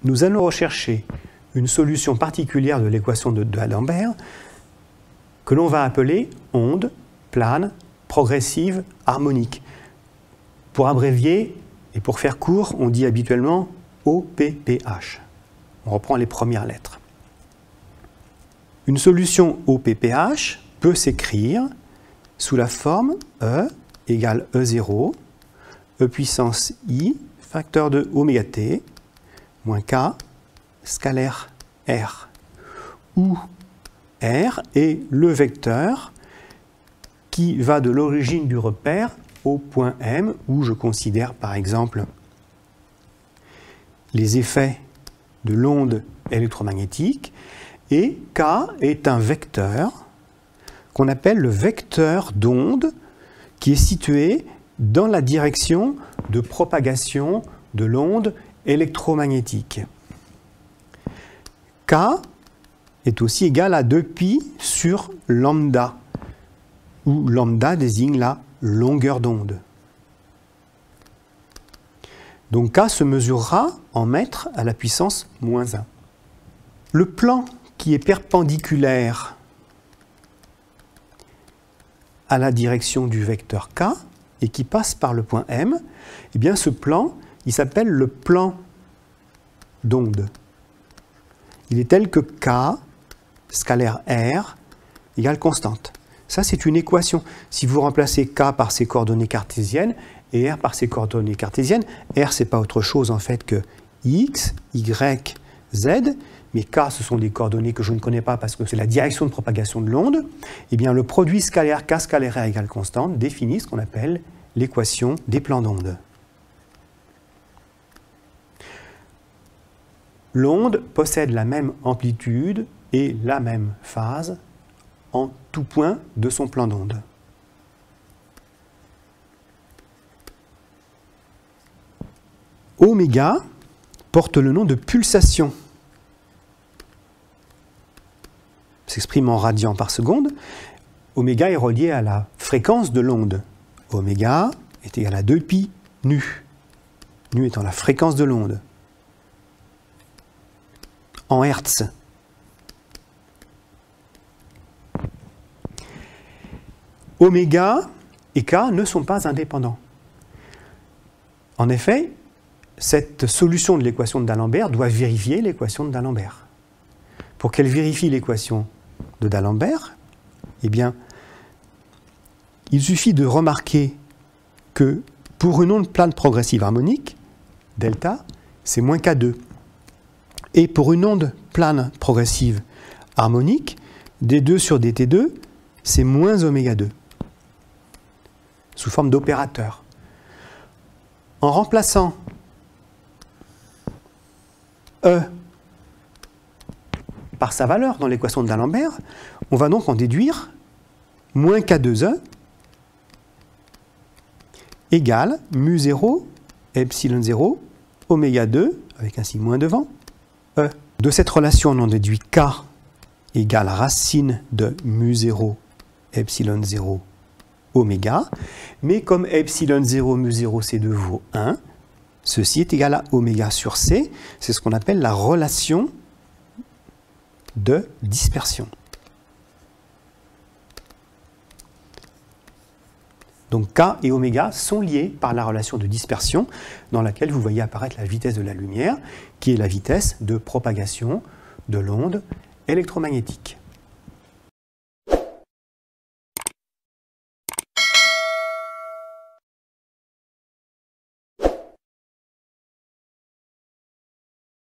nous allons rechercher une solution particulière de l'équation d'Alembert que l'on va appeler onde plane progressive harmonique. Pour abrévier et pour faire court, on dit habituellement OPPH. On reprend les premières lettres. Une solution OPPH peut s'écrire sous la forme E égale E0, E puissance I, facteur de oméga t, moins K, scalaire R, où R est le vecteur qui va de l'origine du repère au point M, où je considère par exemple les effets de l'onde électromagnétique, et K est un vecteur qu'on appelle le vecteur d'onde qui est situé dans la direction de propagation de l'onde électromagnétique. K est aussi égal à 2pi sur lambda, où lambda désigne la longueur d'onde. Donc K se mesurera en mètres à la puissance moins 1. Le plan qui est perpendiculaire à la direction du vecteur K et qui passe par le point M, eh bien ce plan, il s'appelle le plan d'onde. Il est tel que K, scalaire R, égale constante. Ça, c'est une équation. Si vous remplacez K par ses coordonnées cartésiennes et R par ses coordonnées cartésiennes, R, ce n'est pas autre chose en fait que X, Y, Z, mais K, ce sont des coordonnées que je ne connais pas parce que c'est la direction de propagation de l'onde, eh bien le produit scalaire K scalaire R égale constante définit ce qu'on appelle l'équation des plans d'onde. L'onde possède la même amplitude et la même phase en tout point de son plan d'onde. Oméga porte le nom de pulsation. S'exprime en radians par seconde. Oméga est relié à la fréquence de l'onde. Oméga est égal à 2pi nu. Nu étant la fréquence de l'onde. En Hertz. Oméga et K ne sont pas indépendants. En effet, cette solution de l'équation d'Alembert doit vérifier l'équation d'Alembert. Pour qu'elle vérifie l'équation de d'Alembert, eh bien, il suffit de remarquer que pour une onde plane progressive harmonique, delta, c'est moins K2. Et pour une onde plane progressive harmonique, D2 sur dt2, c'est moins oméga 2, sous forme d'opérateur. En remplaçant E par sa valeur dans l'équation d'Alembert, on va donc en déduire moins K2E égale mu0 epsilon 0 oméga 2, avec un signe moins devant, E. De cette relation, on en déduit K égale racine de mu0 epsilon 0 oméga, mais comme epsilon 0 mu0 C2 vaut 1, ceci est égal à oméga sur C, c'est ce qu'on appelle la relation de dispersion. Donc K et oméga sont liés par la relation de dispersion dans laquelle vous voyez apparaître la vitesse de la lumière, qui est la vitesse de propagation de l'onde électromagnétique.